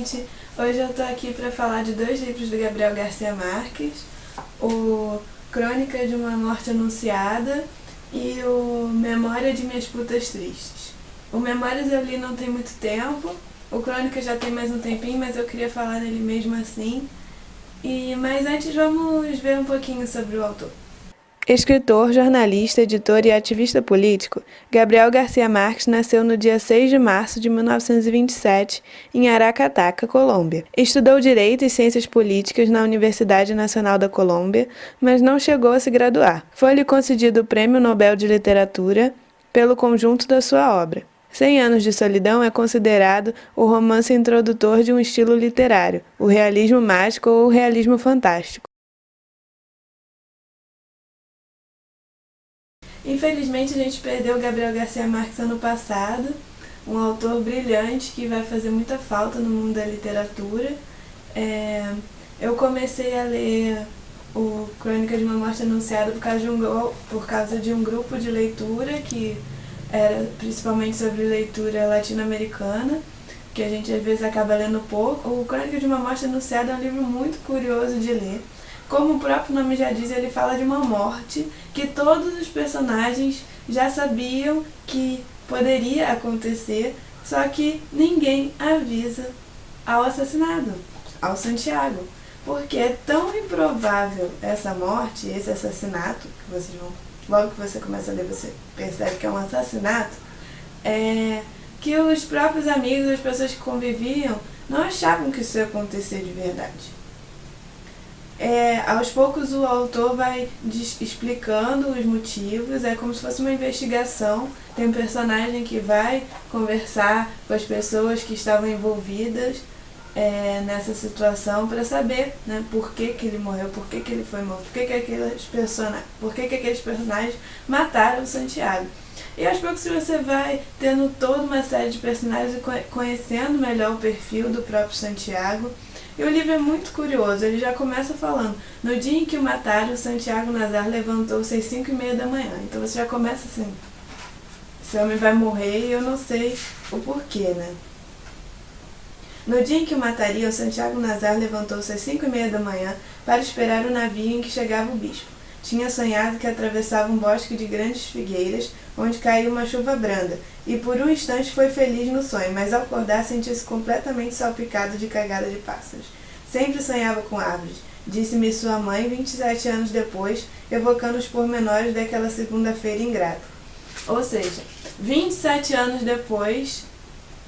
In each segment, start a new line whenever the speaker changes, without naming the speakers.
gente! Hoje eu tô aqui para falar de dois livros do Gabriel Garcia Marques, o Crônica de uma Morte Anunciada e o Memória de Minhas Putas Tristes. O Memórias eu li não tem muito tempo, o Crônica já tem mais um tempinho, mas eu queria falar nele mesmo assim. Mas antes vamos ver um pouquinho sobre o autor. Escritor, jornalista, editor e ativista político, Gabriel Garcia Marques nasceu no dia 6 de março de 1927, em Aracataca, Colômbia. Estudou Direito e Ciências Políticas na Universidade Nacional da Colômbia, mas não chegou a se graduar. Foi-lhe concedido o Prêmio Nobel de Literatura pelo conjunto da sua obra. 100 Anos de Solidão é considerado o romance introdutor de um estilo literário, o realismo mágico ou o realismo fantástico. Infelizmente a gente perdeu o Gabriel Garcia Marques ano passado, um autor brilhante que vai fazer muita falta no mundo da literatura. Eu comecei a ler o Crônica de uma Morte Anunciada por causa de um grupo de leitura que era principalmente sobre leitura latino-americana, que a gente às vezes acaba lendo pouco. O Crônica de uma Morte Anunciada é um livro muito curioso de ler. Como o próprio nome já diz, ele fala de uma morte que todos os personagens já sabiam que poderia acontecer, só que ninguém avisa ao assassinado, ao Santiago. Porque é tão improvável essa morte, esse assassinato, que vocês vão, logo que você começa a ler, você percebe que é um assassinato, que os próprios amigos, as pessoas que conviviam, não achavam que isso ia acontecer de verdade. Aos poucos o autor vai explicando os motivos, é como se fosse uma investigação. Tem um personagem que vai conversar com as pessoas que estavam envolvidas nessa situação para saber, né, por que ele morreu, por que ele foi morto, por que aqueles personagens mataram o Santiago. E aos poucos você vai tendo toda uma série de personagens e conhecendo melhor o perfil do próprio Santiago. E o livro é muito curioso, ele já começa falando: no dia em que o mataram, Santiago Nazar levantou-se às 5h30 da manhã. Então você já começa assim: esse homem vai morrer e eu não sei o porquê, né? No dia em que o matariam, Santiago Nazar levantou-se às 5h30 da manhã para esperar o navio em que chegava o bispo. Tinha sonhado que atravessava um bosque de grandes figueiras, onde caiu uma chuva branda, e por um instante foi feliz no sonho, mas ao acordar sentiu-se completamente salpicado de cagada de pássaros. Sempre sonhava com árvores, disse-me sua mãe 27 anos depois, evocando os pormenores daquela segunda-feira ingrata. Ou seja, 27 anos depois,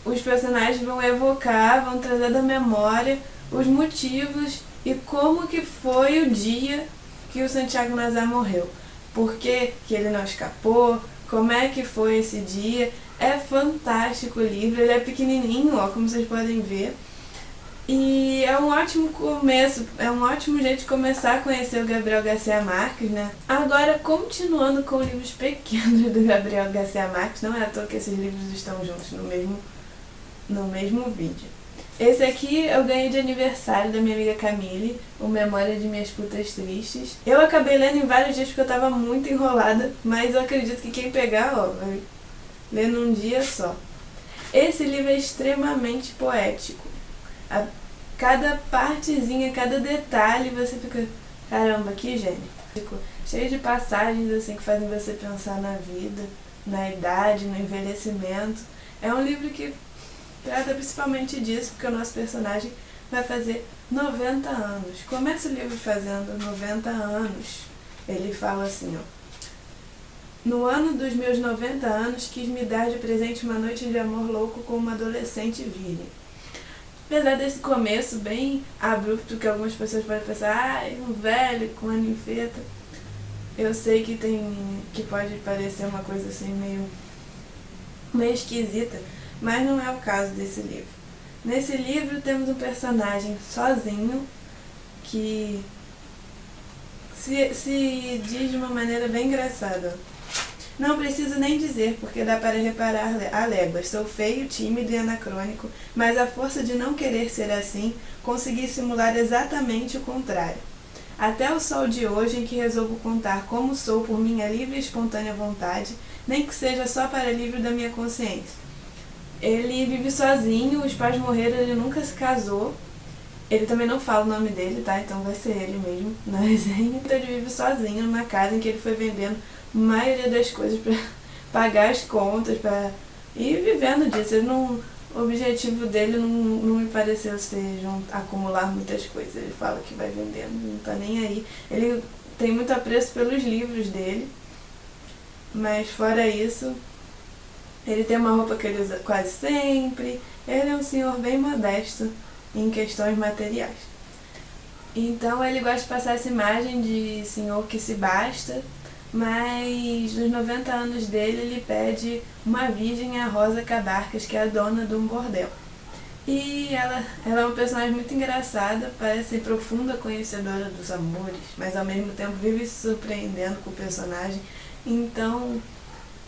os personagens vão evocar, vão trazer da memória os motivos e como que foi o dia que o Santiago Nazar morreu. Por que ele não escapou, como é que foi esse dia. É fantástico o livro, ele é pequenininho, ó, como vocês podem ver. E é um ótimo começo, é um ótimo jeito de começar a conhecer o Gabriel Garcia Marques, né? Agora, continuando com livros pequenos do Gabriel Garcia Marques, não é à toa que esses livros estão juntos no mesmo vídeo. Esse aqui eu ganhei de aniversário da minha amiga Camille, o Memória de Minhas Putas Tristes. Eu acabei lendo em vários dias porque eu tava muito enrolada, mas eu acredito que quem pegar, ó, vai ler num dia só. Esse livro é extremamente poético. Cada partezinha, cada detalhe, você fica: caramba, que gênio. Cheio de passagens assim que fazem você pensar na vida, na idade, no envelhecimento. É um livro que trata principalmente disso, porque o nosso personagem vai fazer 90 anos. Começa o livro fazendo 90 anos. Ele fala assim, ó: no ano dos meus 90 anos, quis me dar de presente uma noite de amor louco com uma adolescente virgem. Apesar desse começo bem abrupto, que algumas pessoas podem pensar: um velho com a ninfeta, eu sei que pode parecer uma coisa assim meio esquisita, mas não é o caso desse livro. Nesse livro temos um personagem sozinho que se diz de uma maneira bem engraçada. Não preciso nem dizer, porque dá para reparar a léguas. Sou feio, tímido e anacrônico, mas a força de não querer ser assim, consegui simular exatamente o contrário. Até o sol de hoje, em que resolvo contar como sou por minha livre e espontânea vontade, nem que seja só para livro da minha consciência. Ele vive sozinho, os pais morreram, ele nunca se casou. Ele também não fala o nome dele, tá? Então vai ser ele mesmo na resenha. Então ele vive sozinho numa casa em que ele foi vendendo a maioria das coisas pra pagar as contas, pra ir vivendo disso. Ele não, o objetivo dele não me pareceu ser acumular muitas coisas. Ele fala que vai vendendo, não tá nem aí. Ele tem muito apreço pelos livros dele, mas fora isso, ele tem uma roupa que ele usa quase sempre. Ele é um senhor bem modesto em questões materiais. Então ele gosta de passar essa imagem de senhor que se basta, mas nos 90 anos dele ele pede uma virgem, a Rosa Cabarcas, que é a dona de um bordel. E ela é uma personagem muito engraçada, parece profunda conhecedora dos amores, mas ao mesmo tempo vive se surpreendendo com o personagem. Então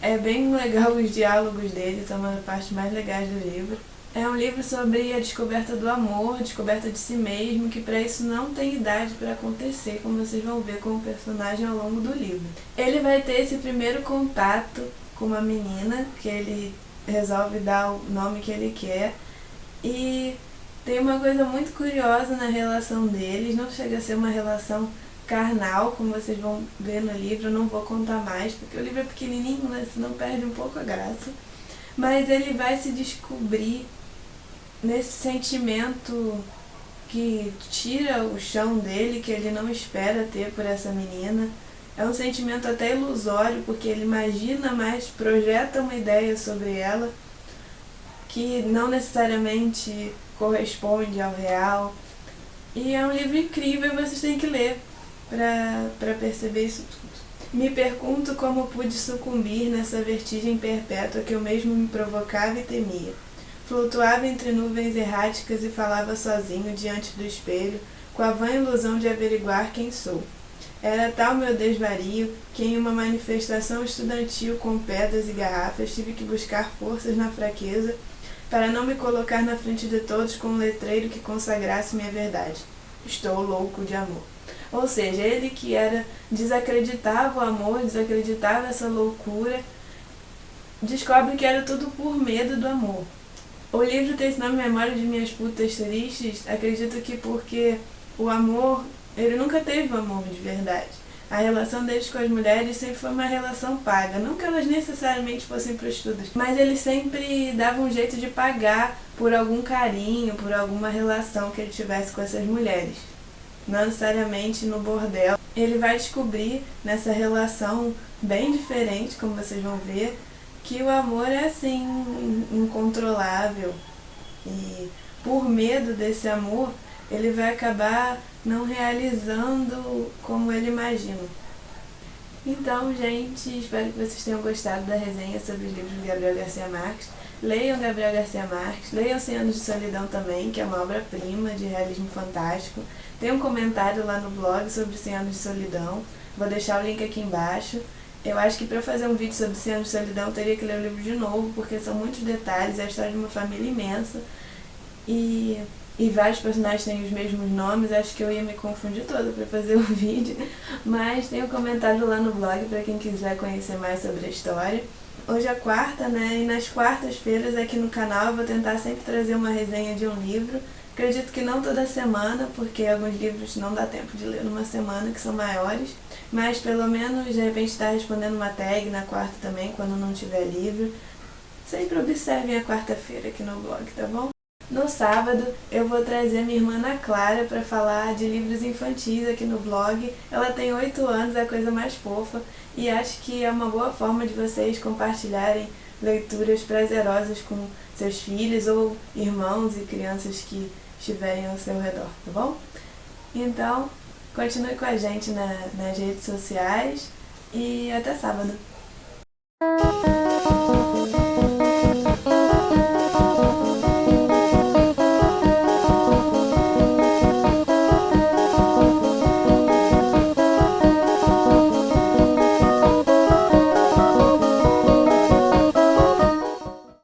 é bem legal os diálogos dele, são uma das partes mais legais do livro. É um livro sobre a descoberta do amor, a descoberta de si mesmo, que para isso não tem idade para acontecer, como vocês vão ver com o personagem ao longo do livro. Ele vai ter esse primeiro contato com uma menina, que ele resolve dar o nome que ele quer, e tem uma coisa muito curiosa na relação deles, não chega a ser uma relação carnal, como vocês vão ver no livro. Eu não vou contar mais, porque o livro é pequenininho, né? Senão perde um pouco a graça. Mas ele vai se descobrir nesse sentimento que tira o chão dele, que ele não espera ter por essa menina. É um sentimento até ilusório, porque ele imagina, mas projeta uma ideia sobre ela que não necessariamente corresponde ao real. E é um livro incrível e vocês têm que ler para perceber isso tudo. Me pergunto como pude sucumbir nessa vertigem perpétua que eu mesmo me provocava e temia. Flutuava entre nuvens erráticas e falava sozinho diante do espelho, com a vã ilusão de averiguar quem sou. Era tal meu desvario que em uma manifestação estudantil com pedras e garrafas tive que buscar forças na fraqueza para não me colocar na frente de todos com um letreiro que consagrasse minha verdade. Estou louco de amor. Ou seja, ele que desacreditava o amor, desacreditava essa loucura, descobre que era tudo por medo do amor. O livro tem esse nome, Memória de Minhas Putas Tristes. Acredito que porque o amor, ele nunca teve um amor de verdade. A relação deles com as mulheres sempre foi uma relação paga. Não que elas necessariamente fossem prostitutas, mas ele sempre dava um jeito de pagar por algum carinho, por alguma relação que ele tivesse com essas mulheres. Não necessariamente no bordel. Ele vai descobrir nessa relação bem diferente, como vocês vão ver, que o amor é assim, incontrolável. E por medo desse amor, ele vai acabar não realizando como ele imagina. Então, gente, espero que vocês tenham gostado da resenha sobre os livros de Gabriel Garcia Marques. Leiam Gabriel Garcia Marques, leiam 100 Anos de Solidão também, que é uma obra-prima de realismo fantástico. Tem um comentário lá no blog sobre 100 Anos de Solidão, vou deixar o link aqui embaixo. Eu acho que para eu fazer um vídeo sobre 100 Anos de Solidão eu teria que ler o livro de novo, porque são muitos detalhes, é a história de uma família imensa e vários personagens têm os mesmos nomes. Acho que eu ia me confundir toda para fazer o vídeo, mas tem um comentário lá no blog para quem quiser conhecer mais sobre a história. Hoje é quarta, né? E nas quartas-feiras aqui no canal eu vou tentar sempre trazer uma resenha de um livro. Acredito que não toda semana, porque alguns livros não dá tempo de ler numa semana, que são maiores. Mas pelo menos, de repente, estar respondendo uma tag na quarta também, quando não tiver livro. Sempre observem a quarta-feira aqui no blog, tá bom? No sábado, eu vou trazer minha irmã Ana Clara para falar de livros infantis aqui no blog. Ela tem 8 anos, é a coisa mais fofa, e acho que é uma boa forma de vocês compartilharem leituras prazerosas com seus filhos ou irmãos e crianças que estiverem ao seu redor, tá bom? Então, continue com a gente nas redes sociais e até sábado!